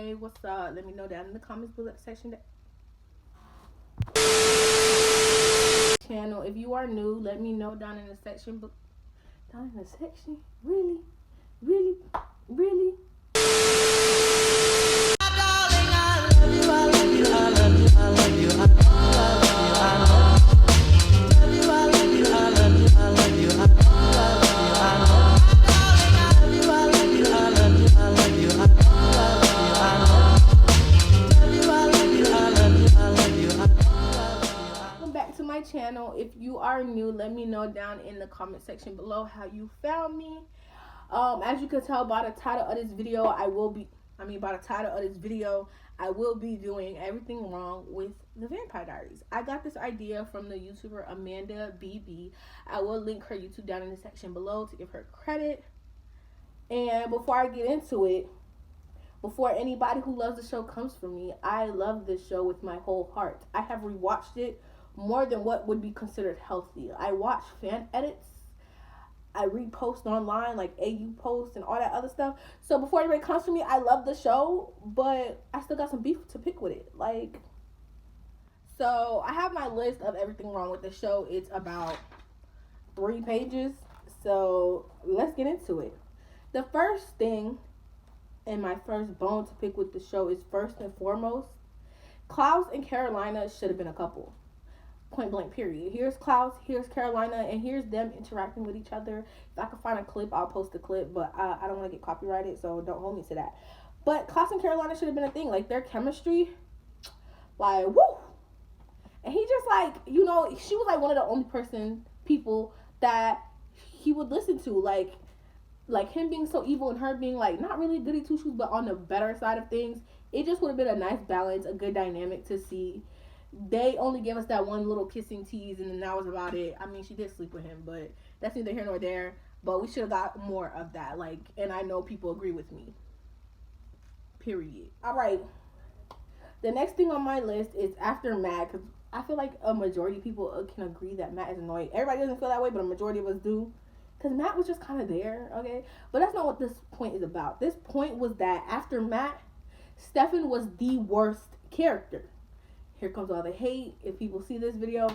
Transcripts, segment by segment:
Hey, what's up? Let me know down in the comments below section. Channel. If you are new, let me know down in the section. Down in the section? Really? Really? Really? Channel. If you are new, let me know down in the comment section below how you found me. As you can tell by the title of this video, I will be doing everything wrong with the Vampire Diaries. I got this idea from the YouTuber Amanda BB. I will link her YouTube down in the section below to give her credit. And before I get into it, before anybody who loves the show comes for me, I love this show with my whole heart. I have rewatched it more than what would be considered healthy. I watch fan edits. I read posts online, like AU posts and all that other stuff. So before anybody comes to me, I love the show, but I still got some beef to pick with it. So I have my list of everything wrong with the show. It's about 3 pages. So let's get into it. The first thing and my first bone to pick with the show is, first and foremost, Klaus and Caroline should have been a couple. Point blank, period. Here's Klaus, here's Carolina, and here's them interacting with each other. If I can find a clip, I'll post a clip, but I don't want to get copyrighted, so don't hold me to that. But Klaus and Carolina should have been a thing. Like, their chemistry, like, woo! And he just, like, you know, she was, like, one of the only people that he would listen to. Like him being so evil and her being, like, not really goody two-shoes, but on the better side of things. It just would have been a nice balance, a good dynamic to see. They only gave us that one little kissing tease, and then that was about it. I mean, she did sleep with him, but that's neither here nor there. But we should have got more of that. Like, and I know people agree with me. Period. All right. The next thing on my list is after Matt, because I feel like a majority of people can agree that Matt is annoying. Everybody doesn't feel that way, but a majority of us do. Because Matt was just kind of there, okay? But that's not what this point is about. This point was that after Matt, Stefan was the worst character. Here comes all the hate if people see this video.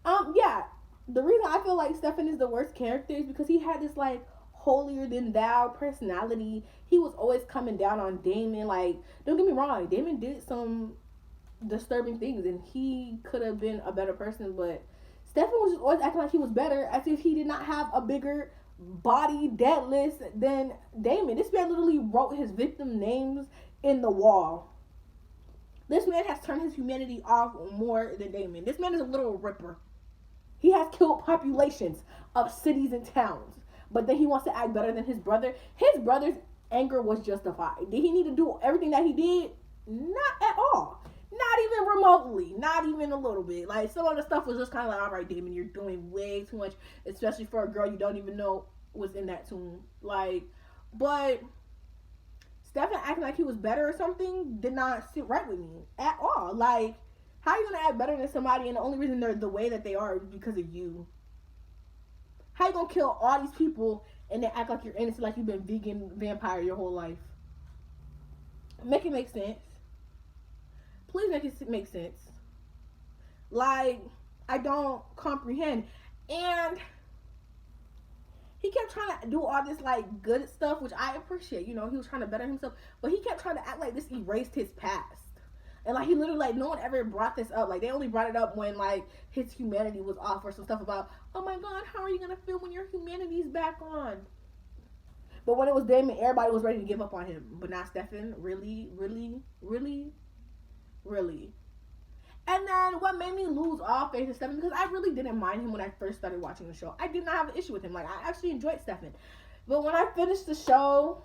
Yeah, the reason I feel like Stefan is the worst character is because he had this, like, holier than thou personality. He was always coming down on Damon. Like, don't get me wrong, Damon did some disturbing things and he could have been a better person, but Stefan was just always acting like he was better, as if he did not have a bigger body dead list than Damon. This man literally wrote his victim names in the wall. This man has turned his humanity off more than Damon. This man is a little ripper. He has killed populations of cities and towns. But then he wants to act better than his brother. His brother's anger was justified. Did he need to do everything that he did? Not at all. Not even remotely. Not even a little bit. Like, some of the stuff was just kind of like, all right, Damon, you're doing way too much. Especially for a girl you don't even know was in that tomb. Like, but Stefan acting like he was better or something did not sit right with me at all. Like, how are you going to act better than somebody and the only reason they're the way that they are is because of you? How you going to kill all these people and then act like you're innocent, like you've been vegan vampire your whole life? Make it make sense. Please make it make sense. Like, I don't comprehend. And he kept trying to do all this, like, good stuff, which I appreciate. You know, he was trying to better himself. But he kept trying to act like this erased his past. And, like, he literally, like, no one ever brought this up. Like, they only brought it up when, like, his humanity was off or some stuff about, oh, my God, how are you going to feel when your humanity's back on? But when it was Damon, everybody was ready to give up on him. But not Stefan. Really, really, really, really. And then what made me lose all faith in Stefan, because I really didn't mind him when I first started watching the show. I did not have an issue with him. Like, I actually enjoyed Stefan. But when I finished the show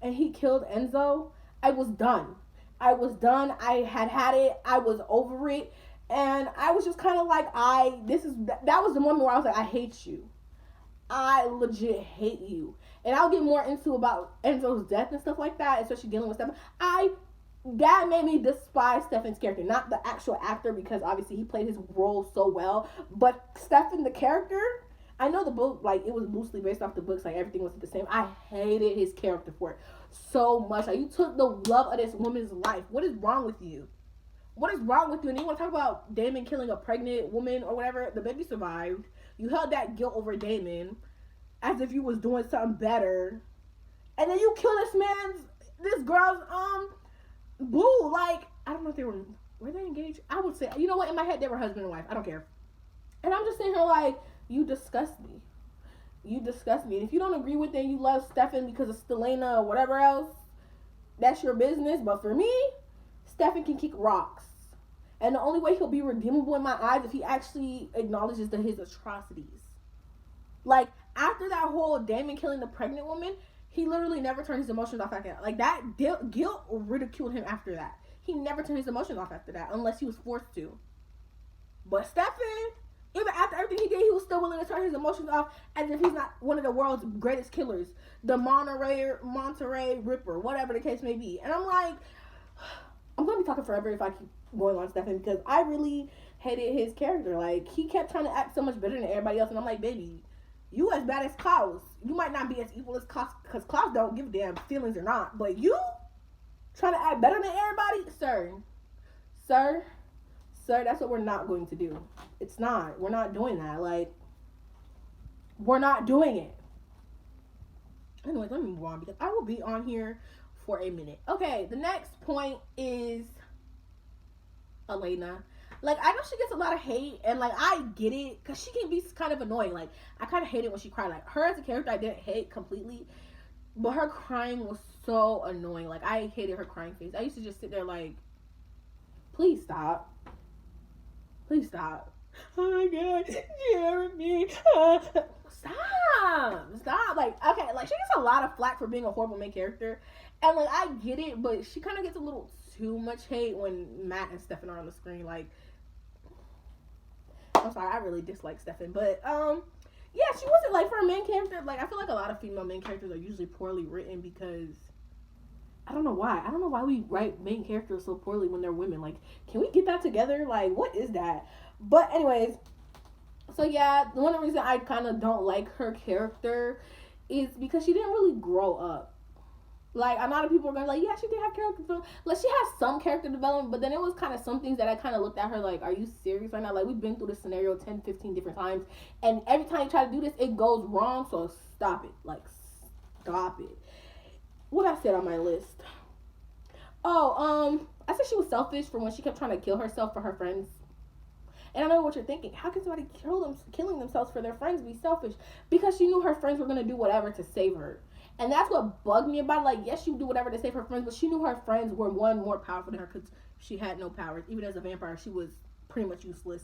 and he killed Enzo, I was done. I was done. I had it. I was over it. And I was just kind of like, that was the moment where I was like, I hate you. I legit hate you. And I'll get more into about Enzo's death and stuff like that, especially dealing with Stefan. That made me despise Stefan's character, not the actual actor, because obviously he played his role so well, but Stefan the character, I know the book, like, it was loosely based off the books, like, everything was the same. I hated his character for it. so much. Like, you took the love of this woman's life. What is wrong with you? What is wrong with you? And you want to talk about Damon killing a pregnant woman or whatever? The baby survived. You held that guilt over Damon as if you was doing something better. And then you kill this girl's, boo. Like, I don't know if were they engaged? I would say, you know what? In my head, they were husband and wife. I don't care. And I'm just sitting here like, you disgust me. You disgust me. And if you don't agree with it and you love Stefan because of Stelena or whatever else, that's your business. But for me, Stefan can kick rocks. And the only way he'll be redeemable in my eyes if he actually acknowledges his atrocities. Like, after that whole Damon killing the pregnant woman, he literally never turned his emotions off after that. Like, that guilt ridiculed him after that. He never turned his emotions off after that, unless he was forced to. But Stefan, even after everything he did, he was still willing to turn his emotions off as if he's not one of the world's greatest killers. The Monterey Ripper, whatever the case may be. And I'm like, I'm going to be talking forever if I keep going on Stefan, because I really hated his character. Like, he kept trying to act so much better than everybody else. And I'm like, baby, you as bad as Klaus. You might not be as evil as Klaus, because Klaus don't give a damn feelings or not. But you trying to act better than everybody? Sir, that's what we're not going to do. It's not. We're not doing that. Like, we're not doing it. Anyways, let me move on because I will be on here for a minute. Okay, the next point is Elena. Like, I know she gets a lot of hate, and, like, I get it, because she can be kind of annoying. Like, I kind of hate it when she cried. Like, her as a character, I didn't hate completely, but her crying was so annoying. Like, I hated her crying face. I used to just sit there like, please stop. Please stop. Oh my God, Jeremy. Stop. Like, okay, like, she gets a lot of flack for being a horrible main character, and, like, I get it, but she kind of gets a little too much hate when Matt and Stefan are on the screen. Like, I'm sorry, I really dislike Stefan, but yeah, she wasn't, like, for a main character. Like, I feel like a lot of female main characters are usually poorly written because I don't know why we write main characters so poorly when they're women. Like, can we get that together? Like, what is that? But anyways, so yeah, one of the reasons I kind of don't like her character is because she didn't really grow up. Like, a lot of people are going to be like, yeah, she did have character development. Like, she has some character development, but then it was kind of some things that I kind of looked at her like, are you serious right now? Like, we've been through this scenario 10, 15 different times, and every time you try to do this, it goes wrong, so stop it. Like, stop it. What I said on my list? Oh, I said she was selfish for when she kept trying to kill herself for her friends. And I know what you're thinking. How can somebody killing themselves for their friends be selfish? Because she knew her friends were going to do whatever to save her. And that's what bugged me about it. Like, yes, she would do whatever to save her friends, but she knew her friends were, one, more powerful than her because she had no powers. Even as a vampire, she was pretty much useless.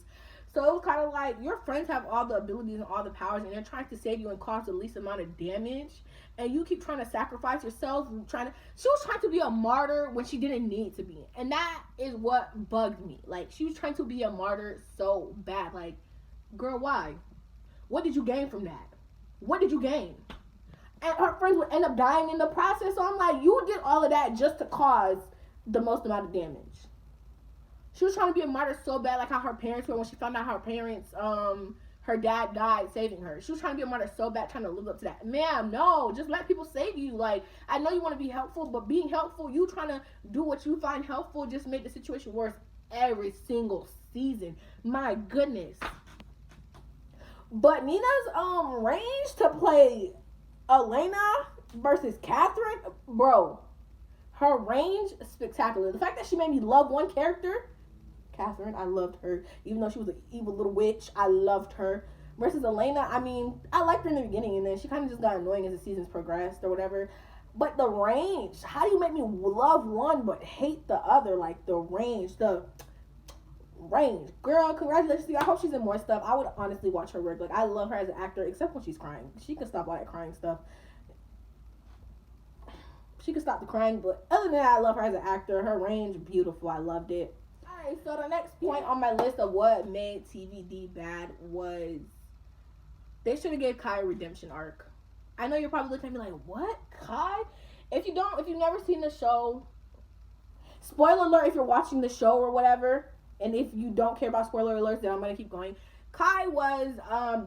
So it was kind of like, your friends have all the abilities and all the powers, and they're trying to save you and cause the least amount of damage. And you keep trying to sacrifice yourself. She was trying to be a martyr when she didn't need to be. And that is what bugged me. Like, she was trying to be a martyr so bad. Like, girl, why? What did you gain from that? What did you gain? And her friends would end up dying in the process. So I'm like, you did all of that just to cause the most amount of damage. She was trying to be a martyr so bad, like how her parents were when she found out her parents, her dad died saving her. She was trying to be a martyr so bad, trying to live up to that. Ma'am, no, just let people save you. Like, I know you want to be helpful, but being helpful, you trying to do what you find helpful just made the situation worse every single season. My goodness. But Nina's range to play Elena versus Catherine, bro, her range is spectacular. The fact that she made me love one character, Catherine, I loved her. Even though she was an evil little witch, I loved her. Versus Elena, I mean, I liked her in the beginning, and then she kind of just got annoying as the seasons progressed or whatever. But the range, how do you make me love one but hate the other? Like, the range. Girl, congratulations to you. I hope she's in more stuff. I would honestly watch her work. Like, I love her as an actor, except when she's crying. She can stop all that crying stuff. She can stop the crying, but other than that, I love her as an actor. Her range, beautiful. I loved it. Alright, so the next point on my list of what made TVD bad was they should have gave Kai a redemption arc. I know you're probably looking at me like, what? Kai? If you've never seen the show, spoiler alert if you're watching the show or whatever, and if you don't care about spoiler alerts, then I'm going to keep going. Kai was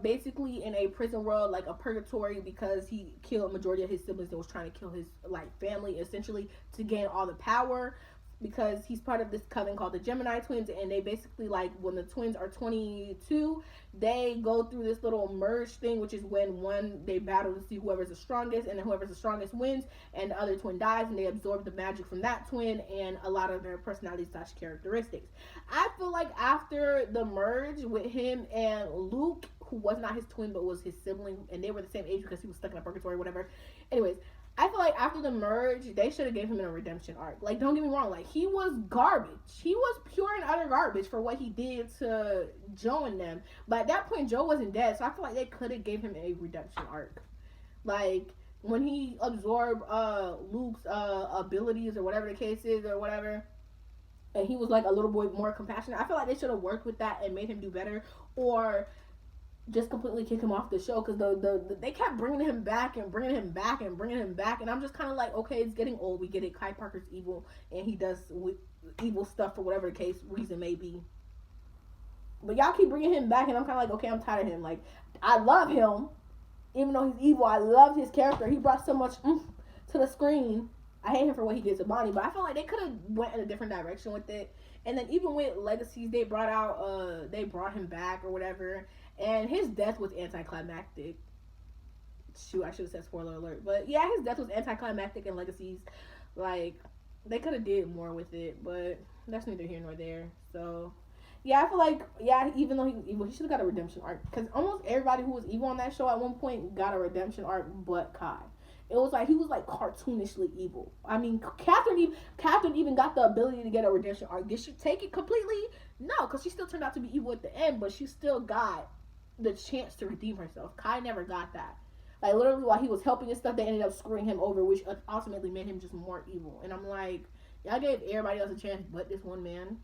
basically in a prison world, like a purgatory, because he killed a majority of his siblings and was trying to kill his like family essentially to gain all the power, because he's part of this coven called the Gemini twins, and they basically, like, when the twins are 22, they go through this little merge thing, which is when they battle to see whoever's the strongest, and then whoever's the strongest wins, and the other twin dies, and they absorb the magic from that twin and a lot of their personalities / characteristics. I feel like after the merge with him and Luke, who was not his twin but was his sibling, and they were the same age because he was stuck in a purgatory or whatever. Anyways, I feel like after the merge, they should have gave him a redemption arc. Like, don't get me wrong, like, he was garbage. He was pure and utter garbage for what he did to Joe and them. But at that point, Joe wasn't dead, so I feel like they could have gave him a redemption arc. Like, when he absorbed Luke's abilities or whatever the case is or whatever, and he was, like, a little boy more compassionate, I feel like they should have worked with that and made him do better. Or just completely kick him off the show, because they kept bringing him back and bringing him back and bringing him back, and I'm just kind of like, okay, it's getting old. We get it. Kai Parker's evil, and he does evil stuff for whatever the reason may be. But y'all keep bringing him back, and I'm kind of like, okay, I'm tired of him. Like, I love him, even though he's evil. I love his character. He brought so much to the screen. I hate him for what he did to Bonnie, but I feel like they could have went in a different direction with it. And then even with Legacies, they brought him back or whatever. And his death was anticlimactic. Shoot, I should have said spoiler alert. But yeah, his death was anticlimactic in Legacies. Like, they could have did more with it, but that's neither here nor there. So, yeah, I feel like, yeah, even though he was evil, he should have got a redemption arc. Because almost everybody who was evil on that show at one point got a redemption arc but Kai. It was like, he was like cartoonishly evil. I mean, Catherine even got the ability to get a redemption arc. Did she take it completely? No, because she still turned out to be evil at the end, but she still got the chance to redeem herself. Kai never got that. Like, literally, while he was helping and stuff, they ended up screwing him over, which ultimately made him just more evil. And I'm like, y'all gave everybody else a chance but this one man.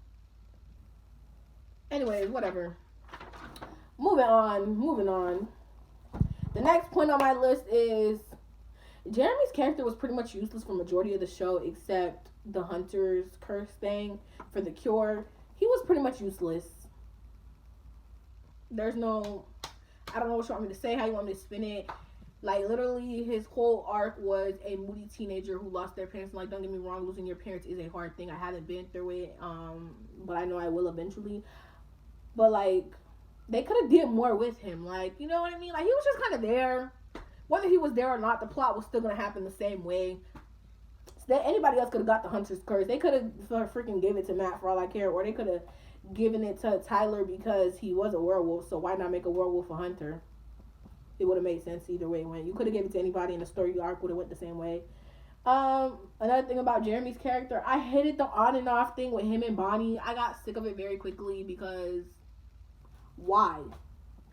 Anyways, whatever. Moving on. The next point on my list is Jeremy's character was pretty much useless for majority of the show, except the Hunter's curse thing for the cure. He was pretty much useless. There's no, I don't know what you want me to say, how you want me to spin it. Like, literally, his whole arc was a moody teenager who lost their parents. Like, don't get me wrong, losing your parents is a hard thing. I haven't been through it, but I know I will eventually. But, like, they could have did more with him. Like, you know what I mean? Like, he was just kind of there. Whether he was there or not, the plot was still going to happen the same way. So anybody else could have got the Hunter's curse. They could have freaking gave it to Matt for all I care, or they could have given it to Tyler because he was a werewolf, so why not make a werewolf a hunter? It would have made sense either way it went. You could have given it to anybody and the story arc would have went the same way. Another thing about Jeremy's character, I hated the on and off thing with him and Bonnie. I got sick of it very quickly because why?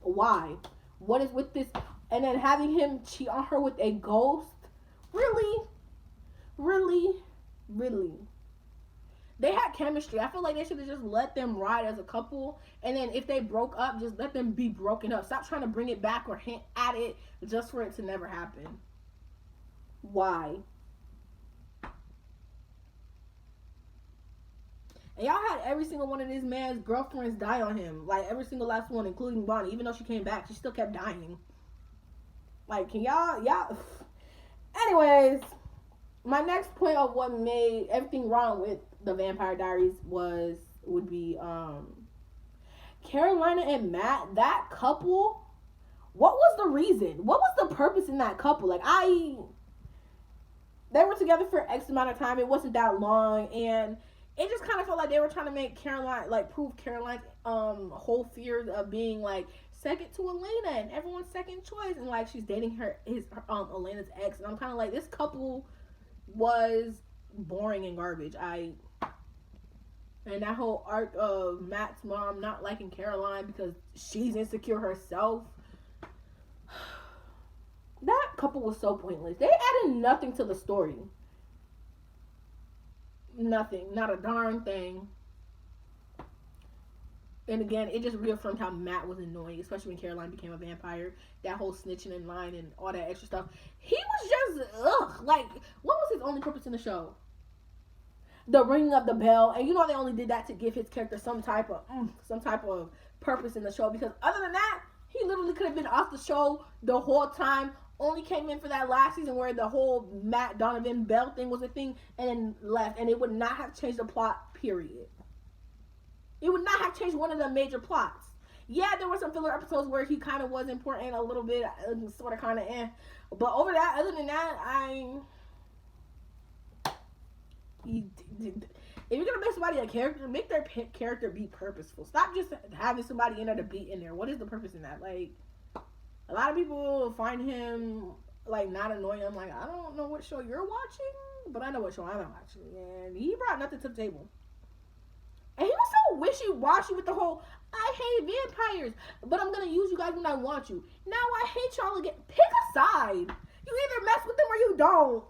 What is with this? And then having him cheat on her with a ghost? Really? They had chemistry. I feel like they should have just let them ride as a couple. And then if they broke up, just let them be broken up. Stop trying to bring it back or hint at it just for it to never happen. Why? And y'all had every single one of this man's girlfriends die on him. Like, every single last one, including Bonnie. Even though she came back, she still kept dying. Like, can y'all... Anyways, my next point of what made everything wrong with the Vampire Diaries would be Carolina and Matt. That couple, what was the reason? What was the purpose in that couple? Like, they were together for X amount of time. It wasn't that long, and it just kind of felt like they were trying to make Caroline, like, prove Caroline's whole fear of being, like, second to Elena and everyone's second choice, and, like, she's dating Elena's ex, and I'm kind of like, this couple was boring and garbage. And that whole arc of Matt's mom not liking Caroline because she's insecure herself, that couple was so pointless. They added nothing to the story. Nothing. Not a darn thing. And again, it just reaffirmed how Matt was annoying, especially when Caroline became a vampire. That whole snitching in line and all that extra stuff. He was just, like, what was his only purpose in the show? The ringing of the bell. And you know they only did that to give his character some type of purpose in the show, because other than that, he literally could have been off the show the whole time. Only came in for that last season where the whole Matt Donovan Bell thing was a thing, and then left, and it would not have changed the plot, period. It would not have changed one of the major plots. Yeah, there were some filler episodes where he kind of was important a little bit, sort of, kind of, but over that, other than that, if you're gonna make somebody a character, make their character be purposeful. Stop just having somebody in there to be in there. What is the purpose in that? Like, a lot of people find him, like, not annoying. I'm like, I don't know what show you're watching, but I know what show I'm watching. And he brought nothing to the table. And he was so wishy-washy with the whole, I hate vampires, but I'm going to use you guys when I want you. Now I hate y'all again. Pick a side. You either mess with them or you don't.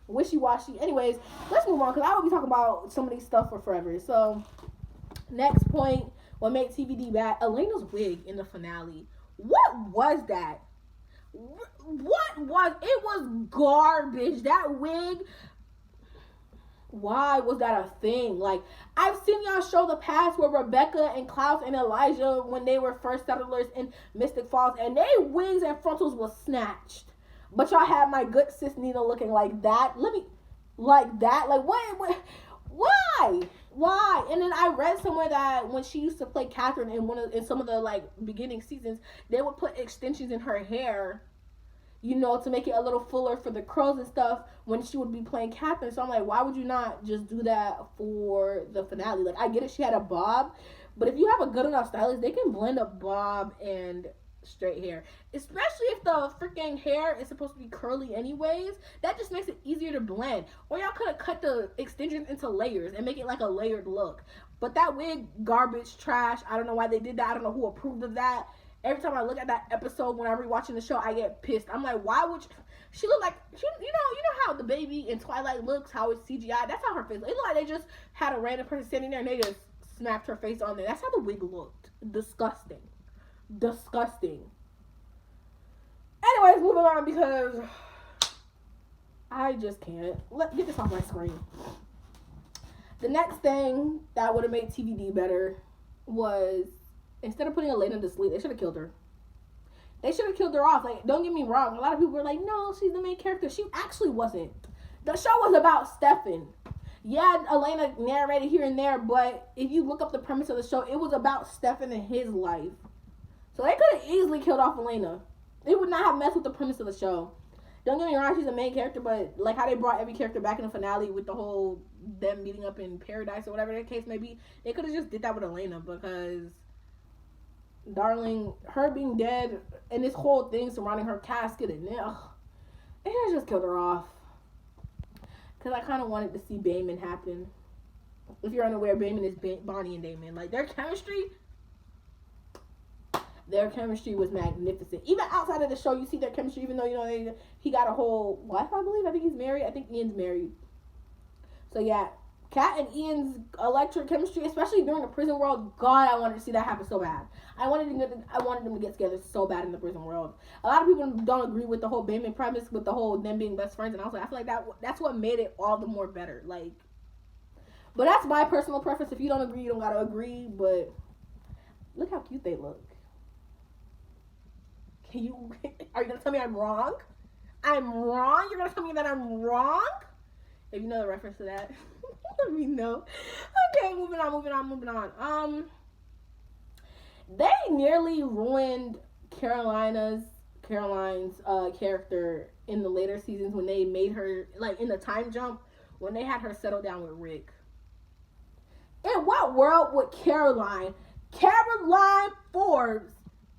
Wishy-washy. Anyways, let's move on, because I will be talking about some of these stuff for forever. So, next point, what made TVD bad? Elena's wig in the finale. What was that? It was garbage. That wig, why was that a thing? Like, I've seen y'all show the past where Rebecca and Klaus and Elijah, when they were first settlers in Mystic Falls, and their wigs and frontals was snatched. But y'all had my good sis Nina looking like that. Like that? Like, what? Why? And then I read somewhere that when she used to play Catherine in some of the, like, beginning seasons, they would put extensions in her hair, you know, to make it a little fuller for the curls and stuff when she would be playing Catherine. So I'm like, why would you not just do that for the finale? Like, I get it, she had a bob, but if you have a good enough stylist, they can blend a bob and straight hair, especially if the freaking hair is supposed to be curly anyways. That just makes it easier to blend. Or y'all could have cut the extensions into layers and make it like a layered look. But that wig, garbage, trash. I don't know why they did that. I don't know who approved of that. Every time I look at that episode when I'm rewatching the show, I get pissed. I'm like, why would she look like, you know how the baby in Twilight looks, how it's CGI? That's how her face. It looked like they just had a random person sitting there and they just snapped her face on there. That's how the wig looked. Disgusting. Anyways, moving on, because I just can't. Let's get this off my screen. The next thing that would have made TVD better was, instead of putting Elena to sleep, they should have killed her. They should have killed her off. Like, don't get me wrong. A lot of people were like, no, she's the main character. She actually wasn't. The show was about Stefan. Yeah, Elena narrated here and there, but if you look up the premise of the show, it was about Stefan and his life. So they could have easily killed off Elena. They would not have messed with the premise of the show. Don't get me wrong, she's a main character, but like how they brought every character back in the finale with the whole them meeting up in paradise or whatever the case may be, they could have just did that with Elena, because, darling, her being dead and this whole thing surrounding her casket, and they just killed her off. Because I kind of wanted to see Damon happen. If you're unaware, Damon is Bonnie and Damon. Like, their chemistry was magnificent. Even outside of the show, you see their chemistry, even though, you know, he got a whole wife, I believe. I think he's married. I think Ian's married. So, yeah. Kat and Ian's electric chemistry, especially during the prison world, God, I wanted to see that happen so bad. I wanted them to get together so bad in the prison world. A lot of people don't agree with the whole Damon premise, with the whole them being best friends, and I was like, I feel like that's what made it all the more better. Like, but that's my personal preference. If you don't agree, you don't gotta agree. But look how cute they look. Are you gonna tell me I'm wrong? I'm wrong? You're gonna tell me that I'm wrong? If you know the reference to that, let me know. Okay, moving on. They nearly ruined Caroline's character in the later seasons when they made her, like, in the time jump, when they had her settle down with Rick. In what world would Caroline Forbes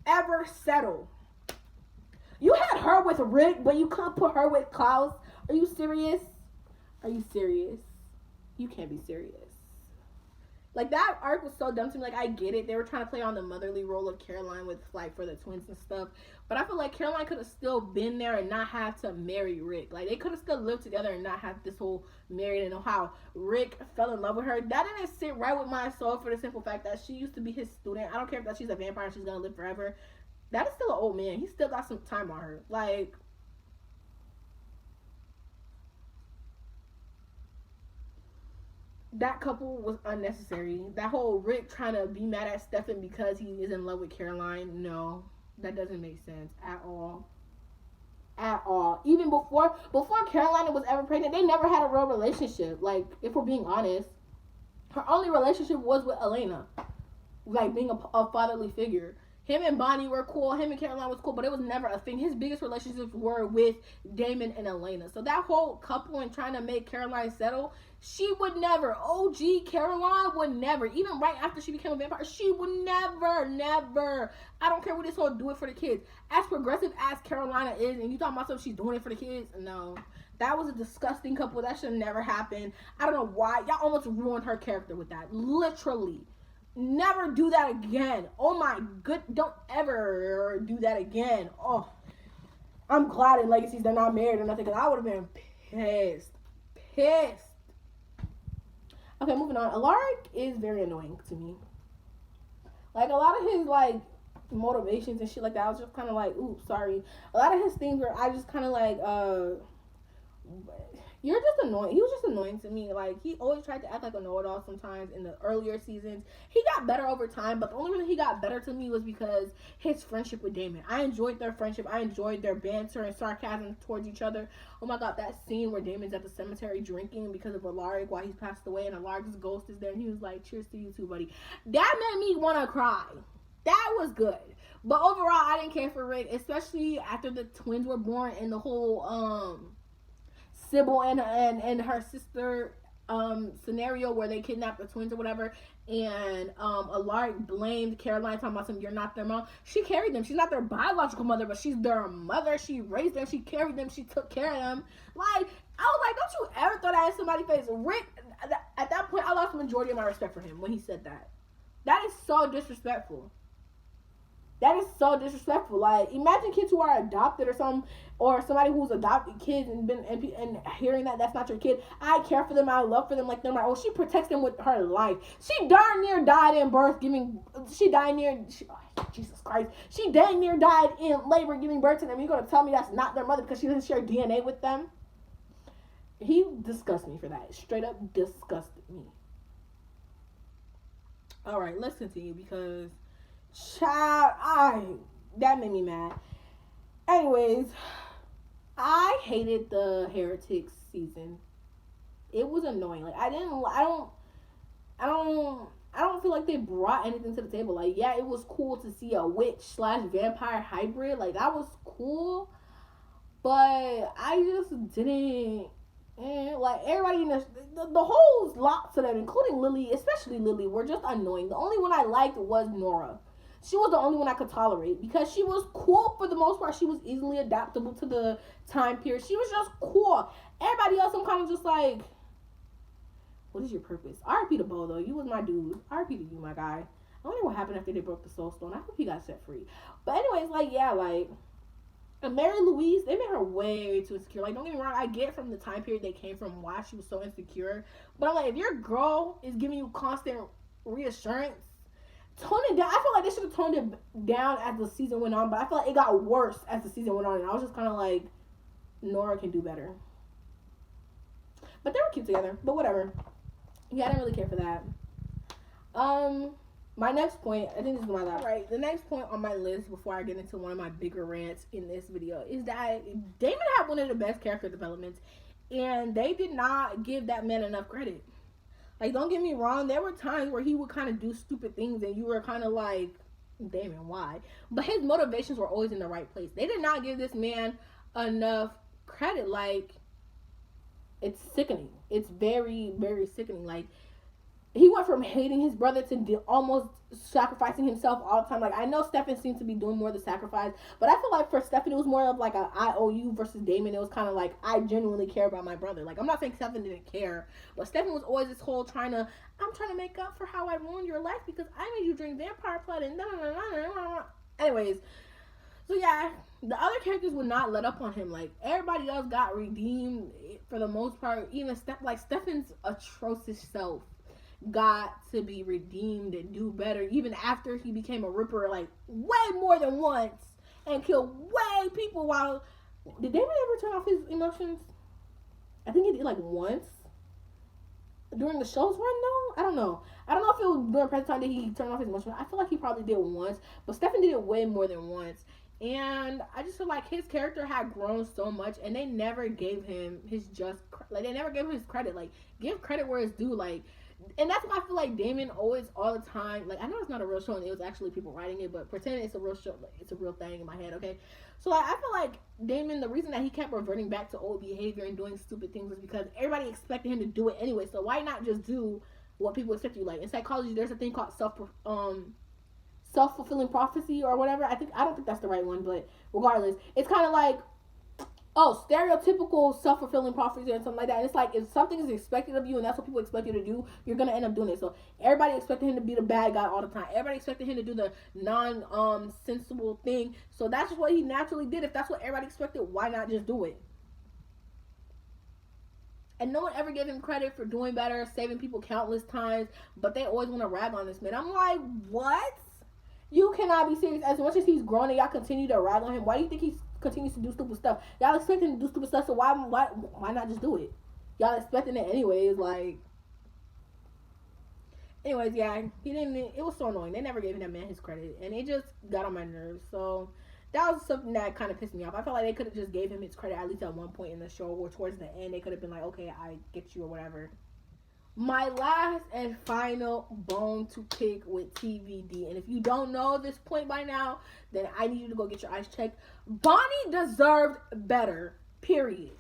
ever settle? You had her with Rick, but you couldn't put her with Klaus. Are you serious? You can't be serious. Like, that arc was so dumb to me. Like, I get it. They were trying to play on the motherly role of Caroline with, like, for the twins and stuff. But I feel like Caroline could have still been there and not have to marry Rick. Like, they could have still lived together and not have this whole married, and how Rick fell in love with her. That didn't sit right with my soul, for the simple fact that she used to be his student. I don't care if that she's a vampire and she's going to live forever. That is still an old man. He still got some time on her. Like, that couple was unnecessary. That whole Rick trying to be mad at Stefan because he is in love with Caroline. No, that doesn't make sense at all. At all. Even before Carolina was ever pregnant, they never had a real relationship. Like, if we're being honest, her only relationship was with Elena, like being a fatherly figure. Him and Bonnie were cool. Him and Caroline was cool, but it was never a thing. His biggest relationships were with Damon and Elena. So that whole couple and trying to make Caroline settle, she would never. OG Caroline would never. Even right after she became a vampire, she would never. I don't care what this whole do it for the kids. As progressive as Carolina is, and you talking about something she's doing it for the kids, no. That was a disgusting couple. That should never happen. I don't know why. Y'all almost ruined her character with that. Literally. Never do that again. Oh my good. Don't ever do that again. Oh. I'm glad in Legacies they're not married or nothing, because I would have been pissed. Okay, moving on. Alaric is very annoying to me. Like, a lot of his, like, motivations and shit like that, I was just kind of like, oops, sorry. A lot of his things where I just kind of like, you're just annoying. He was just annoying to me. Like, he always tried to act like a know-it-all sometimes in the earlier seasons. He got better over time, but the only reason he got better to me was because his friendship with Damon. I enjoyed their friendship. I enjoyed their banter and sarcasm towards each other. Oh my god, that scene where Damon's at the cemetery drinking because of Alaric while he's passed away, and Alaric's ghost is there, and he was like, cheers to you too, buddy. That made me want to cry. That was good. But overall, I didn't care for Rick, especially after the twins were born and the whole, Sybil and her sister scenario where they kidnapped the twins or whatever, and Alaric blamed Caroline, talking about something, you're not their mom. She carried them. She's not their biological mother, but she's their mother. She raised them. She carried them. She took care of them. Like, I was like, don't you ever throw that in somebody's face. Rick, at that point, I lost the majority of my respect for him when he said that. That is so disrespectful. That is so disrespectful. Like, imagine kids who are adopted or somebody who's adopted kids and hearing that that's not your kid. I care for them. I love for them. Like, they're like, oh, she protects them with her life. She darn near died in birth, Jesus Christ. She dang near died in labor giving birth to them. You're going to tell me that's not their mother because she doesn't share DNA with them? He disgusted me for that. Straight up disgusted me. All right, let's continue because that made me mad. Anyways, I hated the Heretics season. It was annoying. Like, I don't feel like they brought anything to the table. Like, yeah, it was cool to see a witch/vampire hybrid. Like, that was cool. But I just didn't. Like, everybody in the whole lot to them, including Lily, especially Lily, were just annoying. The only one I liked was Nora. She was the only one I could tolerate because she was cool for the most part. She was easily adaptable to the time period. She was just cool. Everybody else, I'm kind of just like, what is your purpose? R.I.P. to Bo, though. You was my dude. R.I.P. to you, my guy. I wonder what happened after they broke the Soul Stone. I hope he got set free. But anyways, like, yeah, like, and Mary Louise, they made her way too insecure. Like, don't get me wrong, I get from the time period they came from why she was so insecure. But I'm like, if your girl is giving you constant reassurance, tone it down. I feel like they should have toned it down as the season went on, but I feel like it got worse as the season went on, and I was just kind of like, Nora can do better. But they were cute together, but whatever. Yeah, I didn't really care for that. My next point, I think this is my last. Right, the next point on my list before I get into one of my bigger rants in this video is that Damon had one of the best character developments, and they did not give that man enough credit. Like, don't get me wrong, there were times where he would kind of do stupid things, and you were kind of like, Damon, why? But his motivations were always in the right place. They did not give this man enough credit. Like, it's sickening. It's very, very sickening. Like, he went from hating his brother to almost sacrificing himself all the time. Like, I know Stefan seemed to be doing more of the sacrifice, but I feel like for Stefan, it was more of like a IOU versus Damon. It was kind of like, I genuinely care about my brother. Like, I'm not saying Stefan didn't care, but Stefan was always this whole I'm trying to make up for how I ruined your life because I made you drink vampire blood and anyways. So yeah, the other characters would not let up on him. Like, everybody else got redeemed for the most part. Even Stefan's atrocious self got to be redeemed and do better even after he became a ripper, like, way more than once and killed way people. While did David ever turn off his emotions? I think he did, like, once. during the show's run though. I don't know. I don't know if it was during present time that he turned off his emotion. I feel like he probably did once, but Stefan did it way more than once. And I just feel like his character had grown so much, and they never gave him his like they never gave him his credit. Like, give credit where it's due. Like, and that's why I feel like Damon always, all the time, like, I know it's not a real show and it was actually people writing it, but pretend it's a real show, like, it's a real thing in my head, okay? So, like, I feel like Damon, the reason that he kept reverting back to old behavior and doing stupid things was because everybody expected him to do it anyway. So why not just do what people expect you? Like, in psychology, there's a thing called self-fulfilling prophecy or whatever. I don't think that's the right one, but regardless, it's kind of like, stereotypical self-fulfilling prophecy or something like that. And it's like, if something is expected of you and that's what people expect you to do, you're gonna end up doing it. So everybody expected him to be the bad guy all the time. Everybody expected him to do the sensible thing. So that's just what he naturally did. If that's what everybody expected, why not just do it? And no one ever gave him credit for doing better, saving people countless times, but they always want to rag on this man. I'm like, what? You cannot be serious. As much as he's grown and y'all continue to rag on him, why do you think he continues to do stupid stuff? Y'all expect him to do stupid stuff, so why not just do it? Y'all expecting it anyways, like. Anyways, yeah, he didn't. It was so annoying. They never gave that man his credit, and it just got on my nerves. So that was something that kind of pissed me off. I felt like they could have just gave him his credit at least at one point in the show, or towards the end, they could have been like, okay, I get you or whatever. My last and final bone to pick with TVD, and if you don't know this point by now, then I need you to go get your eyes checked. Bonnie deserved better. Period.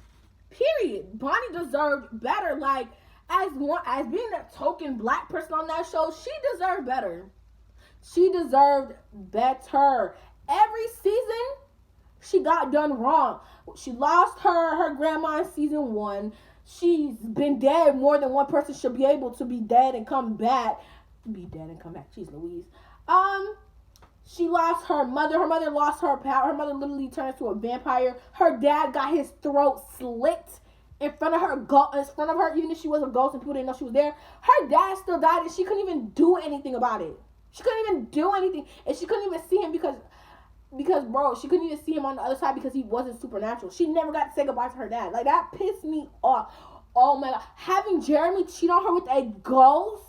Bonnie deserved better. Like, as being a token black person on that show, she deserved better. Every season, she got done wrong. She lost her grandma in season 1. She's been dead more than one person should be able to be dead and come back. Jeez Louise. She lost her mother. Her mother lost her power. Her mother literally turned into a vampire. Her dad got his throat slit in front of her, even if she was a ghost and people didn't know she was there. Her dad still died and she couldn't even do anything about it. She couldn't even do anything. And she couldn't even see him because bro, she couldn't even see him on the other side because he wasn't supernatural. She never got to say goodbye to her dad. Like, that pissed me off. Oh my god. Having Jeremy cheat on her with a ghost.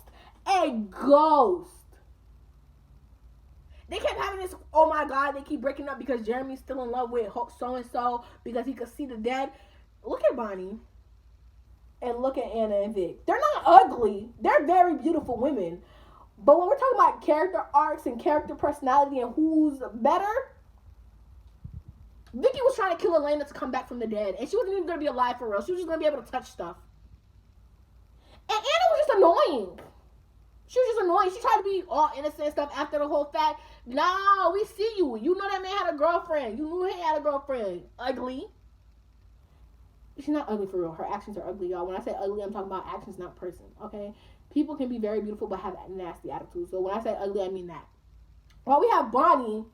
They kept having this, oh my god, they keep breaking up because Jeremy's still in love with so-and-so because he could see the dead. Look at Bonnie. And look at Anna and Vic. They're not ugly. They're very beautiful women. But when we're talking about character arcs and character personality and who's better, Vicky was trying to kill Elena to come back from the dead. And she wasn't even going to be alive for real. She was just going to be able to touch stuff. And Anna was just annoying. She tried to be all innocent and stuff after the whole fact. No, we see you. You know that man had a girlfriend. You knew he had a girlfriend. Ugly. She's not ugly for real. Her actions are ugly, y'all. When I say ugly, I'm talking about actions, not person. Okay? People can be very beautiful but have nasty attitudes. So when I say ugly, I mean that. While we have Bonnie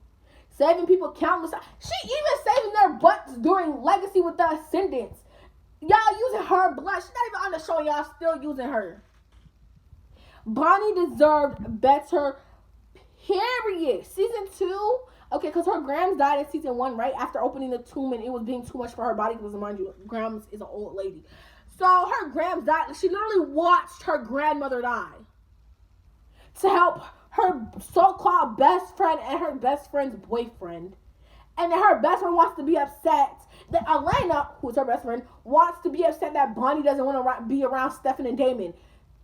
saving people countless times. She even saving their butts during Legacy with the Ascendants. Y'all using her blood. She's not even on the show. Y'all still using her. Bonnie deserved better. Period. Season 2. Okay, because her Grams died in season 1 right after opening the tomb and it was being too much for her body because, mind you, Grams is an old lady. So her Grams died. She literally watched her grandmother die to help her so-called best friend and her best friend's boyfriend. And then her best friend wants to be upset that Elena, who's her best friend, wants to be upset that Bonnie doesn't want to be around Stefan and Damon.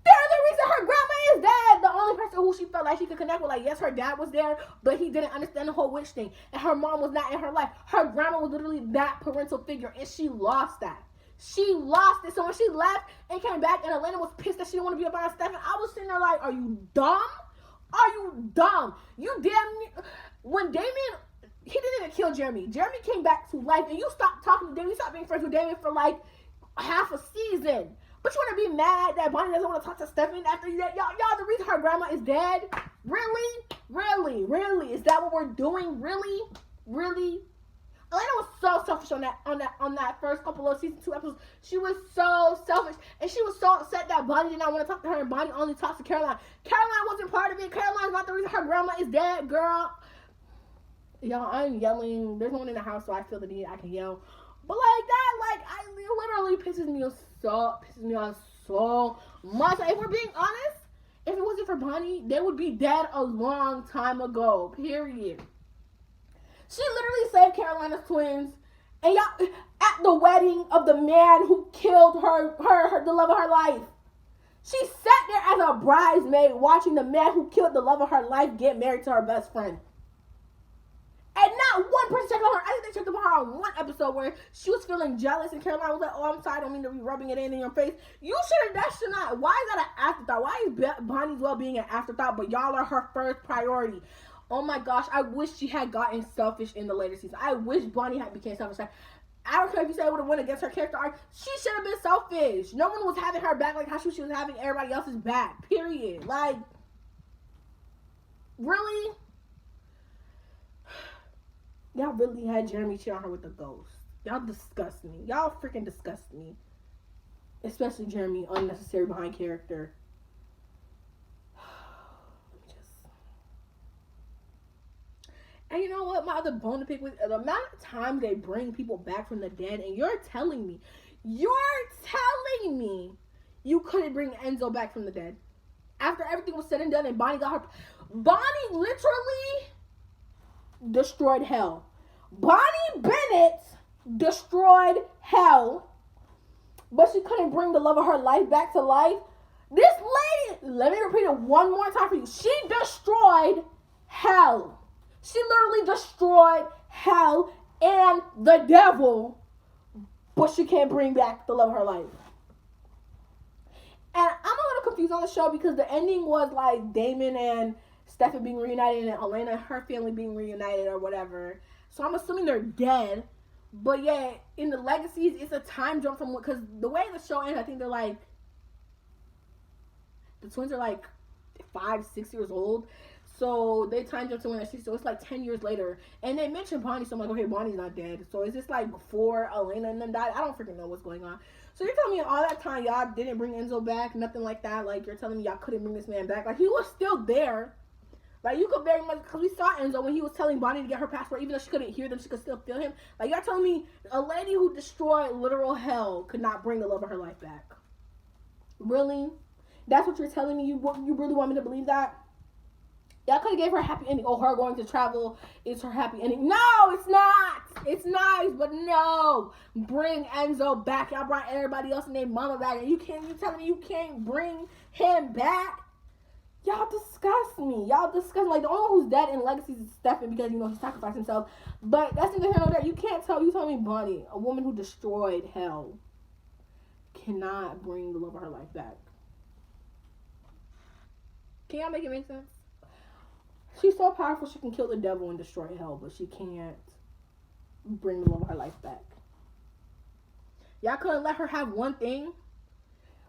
They're the reason her grandma is dead. The only person who she felt like she could connect with, like, yes, her dad was there, but he didn't understand the whole witch thing. And her mom was not in her life. Her grandma was literally that parental figure, and she lost that. She lost it. So when she left and came back and Elena was pissed that she didn't want to be around Stefan, I was sitting there like, are you dumb? Are you dumb? You damn near... When Damon... He didn't even kill Jeremy. Jeremy came back to life, and you stopped talking to Damon. You stopped being friends with Damon for like half a season. But you want to be mad that Bonnie doesn't want to talk to Stefan after that? Y'all, the reason her grandma is dead? Really? Really? Is that what we're doing? Really? Elena was so selfish on that first couple of season 2 episodes. She was so selfish, and she was so upset that Bonnie did not want to talk to her, and Bonnie only talks to Caroline. Caroline wasn't part of it. Caroline's not the reason her grandma is dead, girl. Y'all, I'm yelling. There's no one in the house, so I feel the need. I can yell, but like that, like, it literally pisses me off so Months. If we're being honest, if it wasn't for Bonnie, they would be dead a long time ago. Period. She literally saved Carolina's twins, and y'all at the wedding of the man who killed her the love of her life. She sat there as a bridesmaid watching the man who killed the love of her life get married to her best friend. And not one person checked on her. I think they checked on her on one episode where she was feeling jealous and Caroline was like, oh, I'm sorry, I don't mean to be rubbing it in your face. You should have, that should not. Why is that an afterthought? Why is Bonnie's well-being an afterthought, but y'all are her first priority? Oh my gosh, I wish she had gotten selfish in the later season. I wish Bonnie had became selfish. I don't care if you say it would have went against her character arc. She should have been selfish. No one was having her back like how she was having everybody else's back. Period. Like, really? Y'all really had Jeremy cheat on her with the ghost. Y'all disgust me. Y'all freaking disgust me. Especially Jeremy, unnecessary behind character. And you know what? My other bone to pick with the amount of time they bring people back from the dead, and you're telling me you couldn't bring Enzo back from the dead after everything was said and done, and Bonnie got her. Bonnie literally destroyed hell. Bonnie Bennett destroyed hell, but she couldn't bring the love of her life back to life. This lady, let me repeat it one more time for you. She destroyed hell. She literally destroyed hell and the devil, but she can't bring back the love of her life. And I'm a little confused on the show because the ending was like Damon and Stefan being reunited and Elena and her family being reunited or whatever. So I'm assuming they're dead. But yeah, in the legacies, it's a time jump from, because the way the show ends, I think they're like, the twins are like 5-6 years old. So they time jump to when they're 6, so it's like 10 years later. And they mentioned Bonnie, so I'm like, okay, Bonnie's not dead. So is this like before Elena and them died? I don't freaking know what's going on. So you're telling me all that time y'all didn't bring Enzo back, nothing like that? Like, you're telling me y'all couldn't bring this man back? Like, he was still there. Like, you could very much, because we saw Enzo when he was telling Bonnie to get her passport, even though she couldn't hear them, she could still feel him. Like, y'all telling me a lady who destroyed literal hell could not bring the love of her life back? Really? That's what you're telling me? You really want me to believe that? Y'all could have gave her a happy ending. Oh, her going to travel is her happy ending. No, it's not. It's nice, but no. Bring Enzo back. Y'all brought everybody else and their mama back, and you telling me you can't bring him back? Y'all disgust me. Y'all disgust me. Like, the only one who's dead in Legacies is Stefan because, you know, he sacrificed himself. But that's neither here nor there. You can't tell. You told me Bonnie, a woman who destroyed hell, cannot bring the love of her life back. Can y'all make it make sense? She's so powerful she can kill the devil and destroy hell, but she can't bring the love of her life back. Y'all couldn't let her have one thing?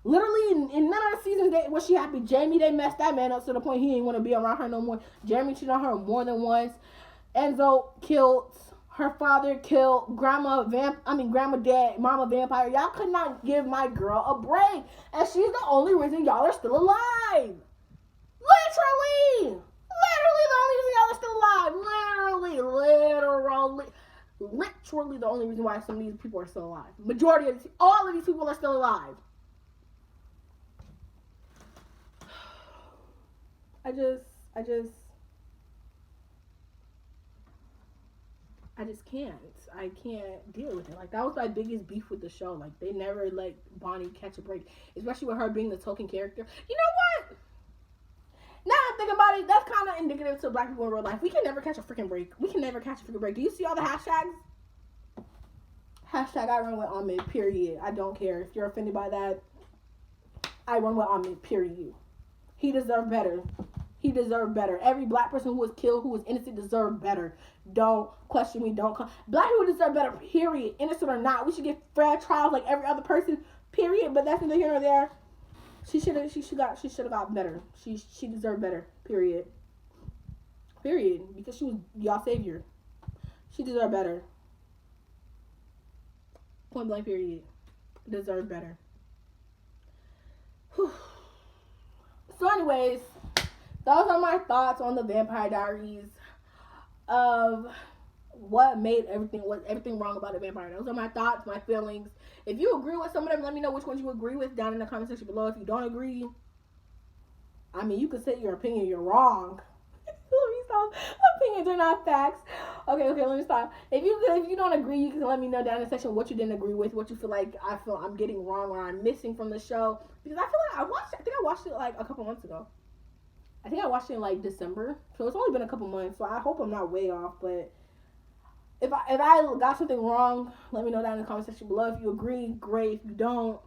Literally, in none of the seasons was she happy. Jamie, they messed that man up to the point he didn't want to be around her no more. Jeremy cheated on her more than once. Enzo killed her father, killed grandma dead, mama vampire. Y'all could not give my girl a break. And she's the only reason y'all are still alive. Literally the only reason y'all are still alive. Literally the only reason why some of these people are still alive. Majority of all of these people are still alive. I just can't. I can't deal with it. Like, that was my biggest beef with the show. Like, they never let Bonnie catch a break. Especially with her being the token character. You know what? Now I'm thinking about it, that's kind of indicative to black people in real life. We can never catch a freaking break. Do you see all the hashtags? Hashtag I run with Ahmed, period. I don't care. If you're offended by that, I run with Ahmed, period. He deserved better. Every black person who was killed, who was innocent, deserved better. Don't question me. Black people deserve better, period. Innocent or not. We should get fair trials like every other person, period. But that's neither here nor there. She should have got better. She deserved better. Period. Because she was y'all savior. She deserved better. Point blank. Period. Deserved better. Whew. So, anyways, those are my thoughts on the Vampire Diaries of what made everything, was everything wrong about the vampire. Those are my thoughts, my feelings. If you agree with some of them, let me know which ones you agree with down in the comment section below. If you don't agree, I mean, you can say your opinion, you're wrong. Let me stop. Opinions are not facts. Okay, let me stop. If you don't agree, you can let me know down in the section what you didn't agree with, what you feel like I'm getting wrong or I'm missing from the show. Because I feel like I think I watched it like a couple months ago. I think I watched it in like December, so it's only been a couple months. So I hope I'm not way off. But if I got something wrong, let me know down in the comment section below. If you agree, great. If you don't,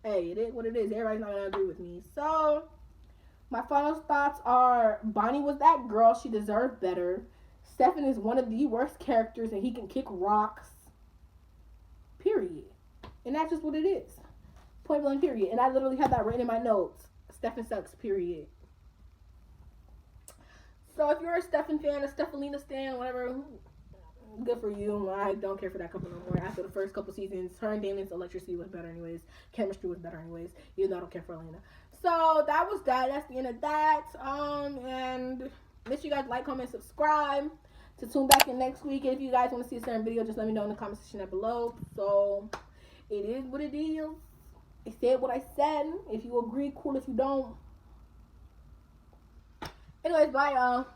hey, it is what it is. Everybody's not gonna agree with me. So my final thoughts are: Bonnie was that girl. She deserved better. Stefan is one of the worst characters, and he can kick rocks. Period. And that's just what it is. Point blank. Period. And I literally have that written in my notes. Stefan sucks. Period. So if you're a Stefan fan, a Stefanina stan, whatever, good for you. I don't care for that couple no more. After the first couple seasons, her and Damon's electricity was better anyways. Chemistry was better anyways. Even though I don't care for Elena. So that was that. That's the end of that. And make sure you guys like, comment, subscribe to tune back in next week. And if you guys want to see a certain video, just let me know in the comment section down below. So it is what it is. I said what I said. If you agree, cool. If you don't, anyways, bye y'all.